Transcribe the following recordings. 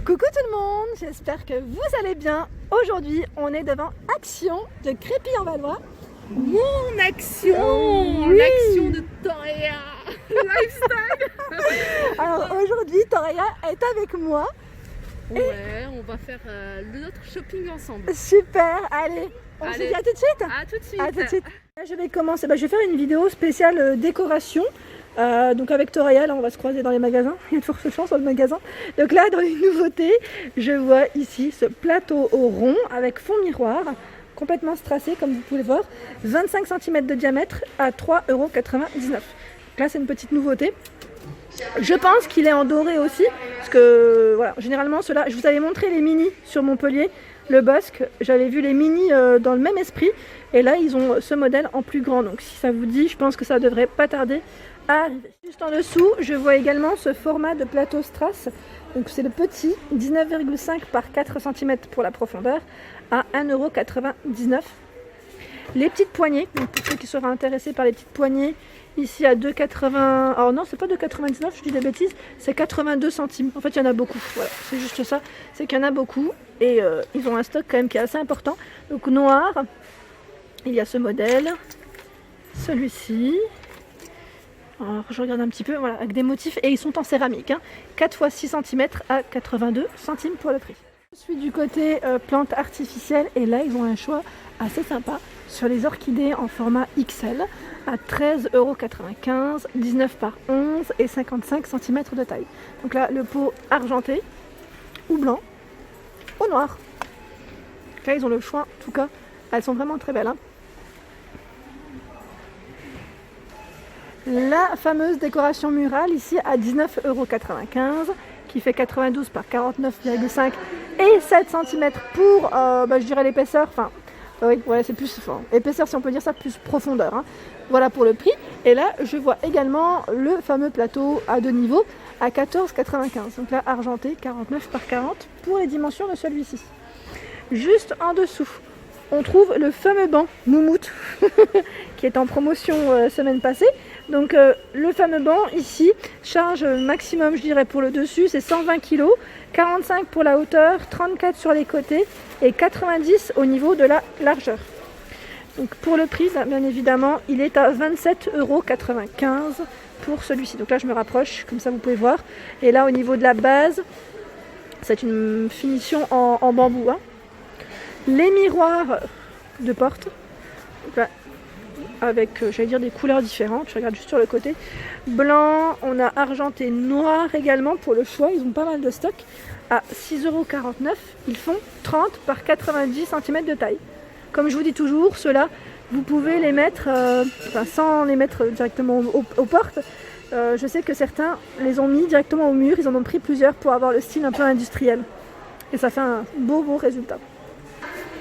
Coucou tout le monde, j'espère que vous allez bien. Aujourd'hui, on est devant Action de Crépy-en-Valois. Mon action, Oui. l'action de Toréa Lifestyle. Alors aujourd'hui, Toréa est avec moi. Ouais, on va faire notre shopping ensemble. Super, allez, on se Allez. dit à tout de suite. À tout de suite. À tout de suite. Là, je vais commencer, je vais faire une vidéo spéciale décoration. Donc avec Toréa, là on va se croiser dans les magasins, il y a de fortes chances dans le magasin. Donc là dans les nouveautés, je vois ici ce plateau au rond avec fond miroir, complètement strassé comme vous pouvez le voir, 25 cm de diamètre à 3,99 €. Là c'est une petite nouveauté. Je pense qu'il est en doré aussi, parce que voilà, généralement ceux-là, je vous avais montré les mini sur Montpellier, le Bosque, j'avais vu les mini dans le même esprit, et là ils ont ce modèle en plus grand, donc si ça vous dit, je pense que ça devrait pas tarder à arriver. Juste en dessous, je vois également ce format de plateau strass, donc c'est le petit, 19,5 par 4 cm pour la profondeur, à 1,99 €. Les petites poignées, donc pour ceux qui seraient intéressés par les petites poignées, ici à 2,80. Alors non, c'est pas 2,99, je dis des bêtises, c'est 82 centimes. En fait, il y en a beaucoup. Voilà, c'est juste ça. C'est qu'il y en a beaucoup et ils ont un stock quand même qui est assez important. Donc noir, il y a ce modèle, celui-ci. Alors je regarde un petit peu, voilà, avec des motifs et ils sont en céramique. 4 x 6 cm à 82 centimes pour le prix. Je suis du côté plantes artificielles et là ils ont un choix assez sympa sur les orchidées en format XL à 13,95 €, 19 par 11 et 55 cm de taille. Donc là le pot argenté ou blanc ou noir. Là ils ont le choix, en tout cas elles sont vraiment très belles. La fameuse décoration murale ici à 19,95 € qui fait 92 par 49,5 et 7 cm pour je dirais l'épaisseur, enfin oui, voilà, c'est plus épaisseur si on peut dire ça, plus profondeur. Voilà pour le prix. Et là je vois également le fameux plateau à 2 niveaux à 14,95 €. Donc là argenté 49 par 40 pour les dimensions de celui-ci. Juste en dessous, on trouve le fameux banc Moumout qui est en promotion semaine passée. Donc le fameux banc ici, charge maximum je dirais pour le dessus, c'est 120 kg, 45 pour la hauteur, 34 sur les côtés et 90 au niveau de la largeur. Donc pour le prix, bien évidemment, il est à 27,95 € pour celui-ci. Donc là je me rapproche, comme ça vous pouvez voir. Et là au niveau de la base, c'est une finition en bambou. Les miroirs de porte, donc là, avec j'allais dire des couleurs différentes, je regarde juste sur le côté, blanc, on a argenté, noir également pour le choix, ils ont pas mal de stock, à 6,49 €, ils font 30 par 90 cm de taille. Comme je vous dis toujours, ceux-là, vous pouvez les mettre, sans les mettre directement aux portes, je sais que certains les ont mis directement au mur, ils en ont pris plusieurs pour avoir le style un peu industriel, et ça fait un beau résultat.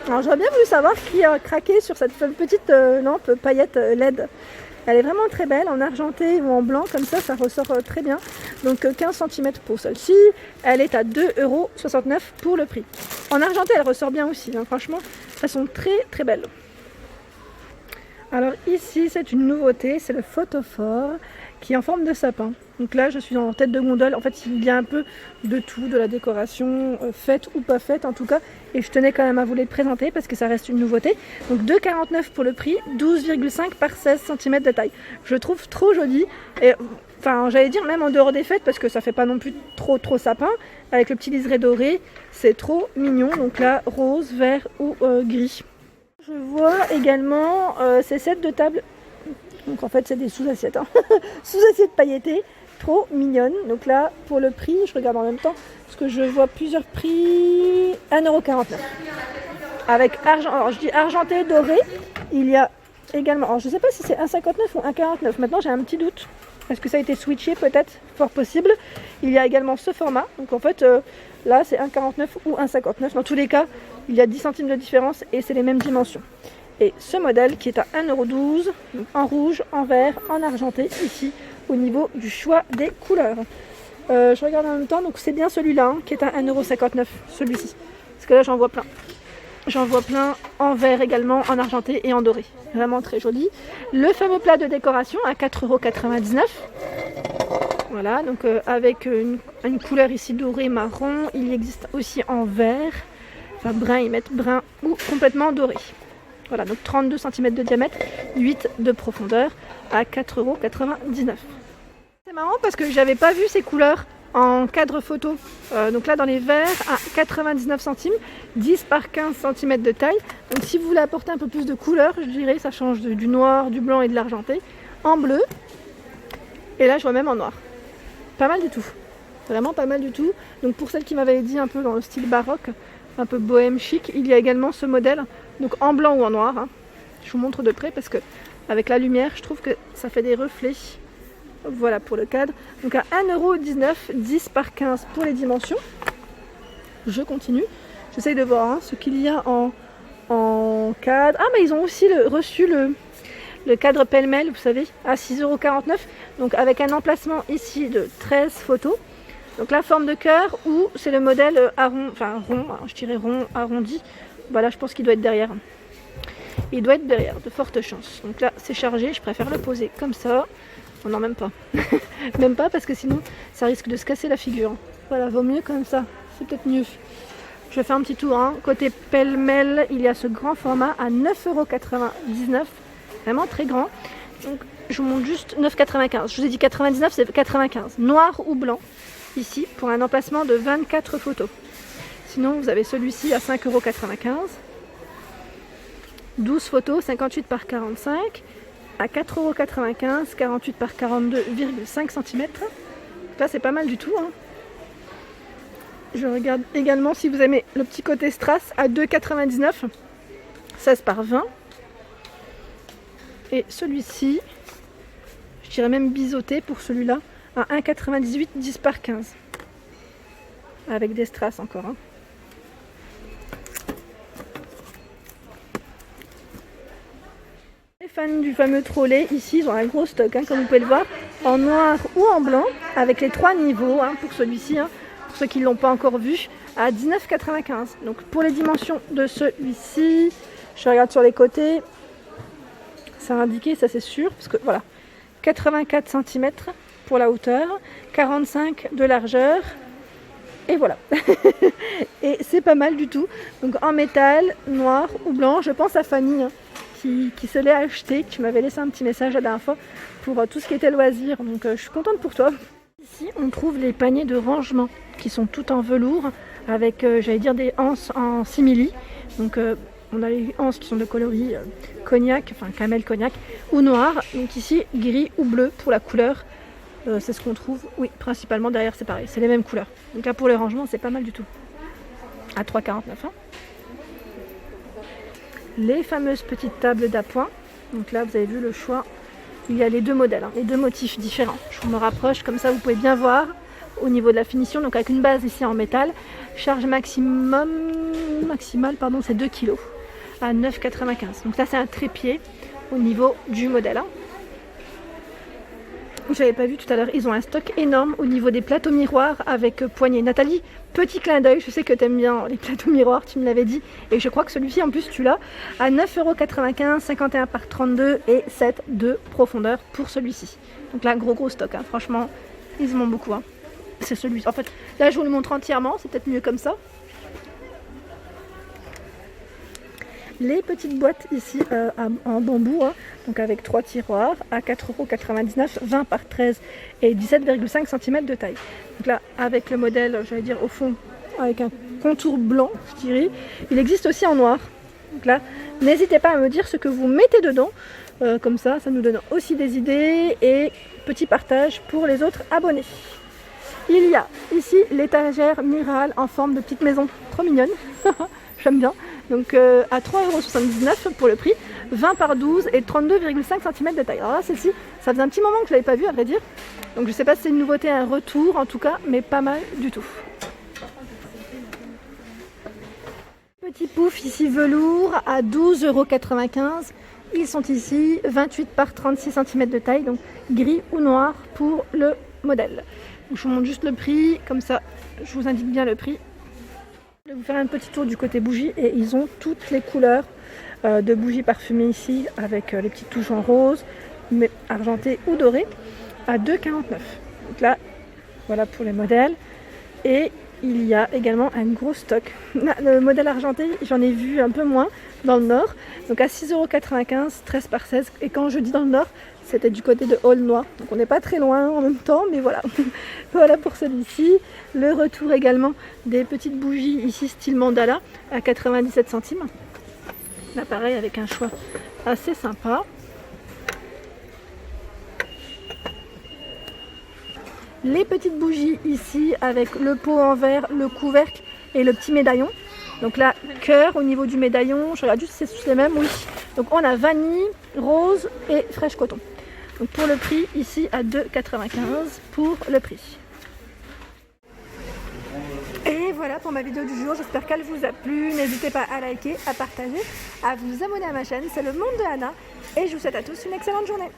Alors j'aurais bien voulu savoir qui a craqué sur cette petite lampe paillette LED. Elle est vraiment très belle, en argenté ou en blanc, comme ça ressort très bien. Donc 15 cm pour celle-ci, elle est à 2,69 € pour le prix. En argenté elle ressort bien aussi, franchement, elles sont très belles. Alors ici c'est une nouveauté, c'est le photophore qui est en forme de sapin. Donc là je suis en tête de gondole, en fait il y a un peu de tout, de la décoration faite ou pas faite en tout cas, et je tenais quand même à vous les présenter parce que ça reste une nouveauté. Donc 2,49 € pour le prix, 12,5 par 16 cm de taille. Je trouve trop joli, et enfin j'allais dire même en dehors des fêtes parce que ça fait pas non plus trop sapin, avec le petit liseré doré, c'est trop mignon. Donc là rose, vert ou gris. Je vois également ces sets de table. Donc en fait c'est des sous-assiettes, sous-assiettes pailletées, trop mignonnes. Donc là pour le prix, je regarde en même temps, parce que je vois plusieurs prix, 1,49 €. Avec argent, alors je dis argenté, doré, il y a également, alors je ne sais pas si c'est 1,59 € ou 1,49 €, maintenant j'ai un petit doute. Est-ce que ça a été switché peut-être, fort possible. Il y a également ce format, donc en fait là c'est 1,49 € ou 1,59 €. Dans tous les cas, il y a 10 centimes de différence et c'est les mêmes dimensions. Et ce modèle qui est à 1,12 €, en rouge, en vert, en argenté, ici au niveau du choix des couleurs. Je regarde en même temps, donc c'est bien celui-là qui est à 1,59 €, celui-ci. Parce que là j'en vois plein. J'en vois plein en vert également, en argenté et en doré. Vraiment très joli. Le fameux plat de décoration à 4,99 €. Voilà, donc avec une couleur ici dorée marron, il existe aussi en vert, enfin brun, ils mettent brun ou complètement doré. Voilà, donc 32 cm de diamètre, 8 de profondeur à 4,99 €. C'est marrant parce que j'avais pas vu ces couleurs en cadre photo. Donc là dans les verts à 99 centimes, 10 par 15 cm de taille. Donc si vous voulez apporter un peu plus de couleur, je dirais ça change du noir, du blanc et de l'argenté. En bleu, et là je vois même en noir. Pas mal du tout, vraiment pas mal du tout. Donc pour celle qui m'avait dit un peu dans le style baroque, un peu bohème chic, il y a également ce modèle, donc en blanc ou en noir. Hein. Je vous montre de près parce que avec la lumière, je trouve que ça fait des reflets. Voilà pour le cadre. Donc à 1,19 €, 10 par 15 pour les dimensions. Je continue. J'essaye de voir hein, ce qu'il y a en cadre. Ah mais ils ont aussi reçu le cadre pêle-mêle, vous savez, à 6,49 €. Donc avec un emplacement ici de 13 photos. Donc la forme de cœur ou c'est le modèle rond, je dirais rond, arrondi. Voilà, je pense qu'il doit être derrière. Il doit être derrière, de fortes chances. Donc là c'est chargé, je préfère le poser comme ça. Oh non, même pas. Même pas parce que sinon ça risque de se casser la figure. Voilà, vaut mieux comme ça, c'est peut-être mieux. Je fais un petit tour. Hein. Côté pêle-mêle, il y a ce grand format à 9,99 €. Vraiment très grand. Donc je vous montre juste 9,95 €. Je vous ai dit 99, c'est 95. Noir ou blanc. Ici pour un emplacement de 24 photos. Sinon vous avez celui-ci à 5,95 €. 12 photos, 58 par 45. À 4,95 €, 48 par 42,5 cm. Là c'est pas mal du tout. Hein. Je regarde également si vous aimez le petit côté strass à 2,99 €. 16 par 20. Et celui-ci, je dirais même biseauté pour celui-là, à 1,98 €, 10 par 15. Avec des strass encore. Hein. Les fans du fameux trolley, ici ils ont un gros stock, hein, comme vous pouvez le voir, en noir ou en blanc, avec les 3 niveaux hein, pour celui-ci, hein, pour ceux qui ne l'ont pas encore vu, à 19,95 €. Donc pour les dimensions de celui-ci, je regarde sur les côtés, ça a indiqué, ça c'est sûr, parce que voilà, 84 cm pour la hauteur, 45 de largeur, et voilà. Et c'est pas mal du tout. Donc en métal, noir ou blanc, je pense à Fanny, hein, qui se l'est acheté, qui m'avait laissé un petit message la dernière fois pour tout ce qui était loisir, donc je suis contente pour toi. Ici on trouve les paniers de rangement qui sont tout en velours avec j'allais dire des anses en simili. Donc on a les anses qui sont de coloris cognac, enfin camel cognac ou noir. Donc ici gris ou bleu pour la couleur. C'est ce qu'on trouve, oui, principalement derrière c'est pareil, c'est les mêmes couleurs. Donc là pour les rangements c'est pas mal du tout. À 3,49 €. Hein. Les fameuses petites tables d'appoint. Donc là vous avez vu le choix. Il y a les deux modèles, hein, les deux motifs différents. Je vous me rapproche, comme ça vous pouvez bien voir au niveau de la finition. Donc avec une base ici en métal, charge maximale, c'est 2 kg à 9,95 €. Donc ça c'est un trépied au niveau du modèle. Hein. Je n'avais pas vu tout à l'heure, ils ont un stock énorme au niveau des plateaux miroirs avec poignée. Nathalie, petit clin d'œil, je sais que tu aimes bien les plateaux miroirs, tu me l'avais dit. Et je crois que celui-ci en plus tu l'as à 9,95 €, 51 par 32 et 7 de profondeur pour celui-ci. Donc là gros stock, hein. Franchement ils en ont beaucoup. Hein. C'est celui-ci. En fait là je vous le montre entièrement, c'est peut-être mieux comme ça. Les petites boîtes ici en bambou, hein, donc avec 3 tiroirs à 4,99 €, 20 par 13 et 17,5 cm de taille. Donc là avec le modèle, j'allais dire au fond, avec un contour blanc, je dirais. Il existe aussi en noir. Donc là, n'hésitez pas à me dire ce que vous mettez dedans. Comme ça nous donne aussi des idées et petit partage pour les autres abonnés. Il y a ici l'étagère murale en forme de petite maison, trop mignonne. J'aime bien. Donc à 3,79 € pour le prix, 20 par 12 et 32,5 cm de taille. Alors là, celle-ci, ça faisait un petit moment que je ne l'avais pas vue, à vrai dire. Donc je ne sais pas si c'est une nouveauté, un retour en tout cas, mais pas mal du tout. Petit pouf ici velours à 12,95 €. Ils sont ici 28 par 36 cm de taille, donc gris ou noir pour le modèle. Donc, je vous montre juste le prix, comme ça je vous indique bien le prix. Je vais vous faire un petit tour du côté bougie et ils ont toutes les couleurs de bougies parfumées ici avec les petites touches en rose, mais argentées ou dorées à 2,49 €. Donc là, voilà pour les modèles. Et il y a également un gros stock. Le modèle argenté, j'en ai vu un peu moins dans le nord. Donc à 6,95 €, 13 par 16. Et quand je dis dans le nord, c'était du côté de Aulnois. Donc on n'est pas très loin en même temps, mais voilà. Voilà pour celui-ci. Le retour également des petites bougies ici style mandala à 97 centimes. Là pareil avec un choix assez sympa. Les petites bougies ici avec le pot en verre, le couvercle et le petit médaillon. Donc là, cœur au niveau du médaillon. Je regarde juste si c'est tous les mêmes. Oui. Donc on a vanille, rose et fraîche coton. Donc pour le prix, ici à 2,95 € pour le prix. Et voilà pour ma vidéo du jour. J'espère qu'elle vous a plu. N'hésitez pas à liker, à partager, à vous abonner à ma chaîne. C'est le monde de Anna. Et je vous souhaite à tous une excellente journée.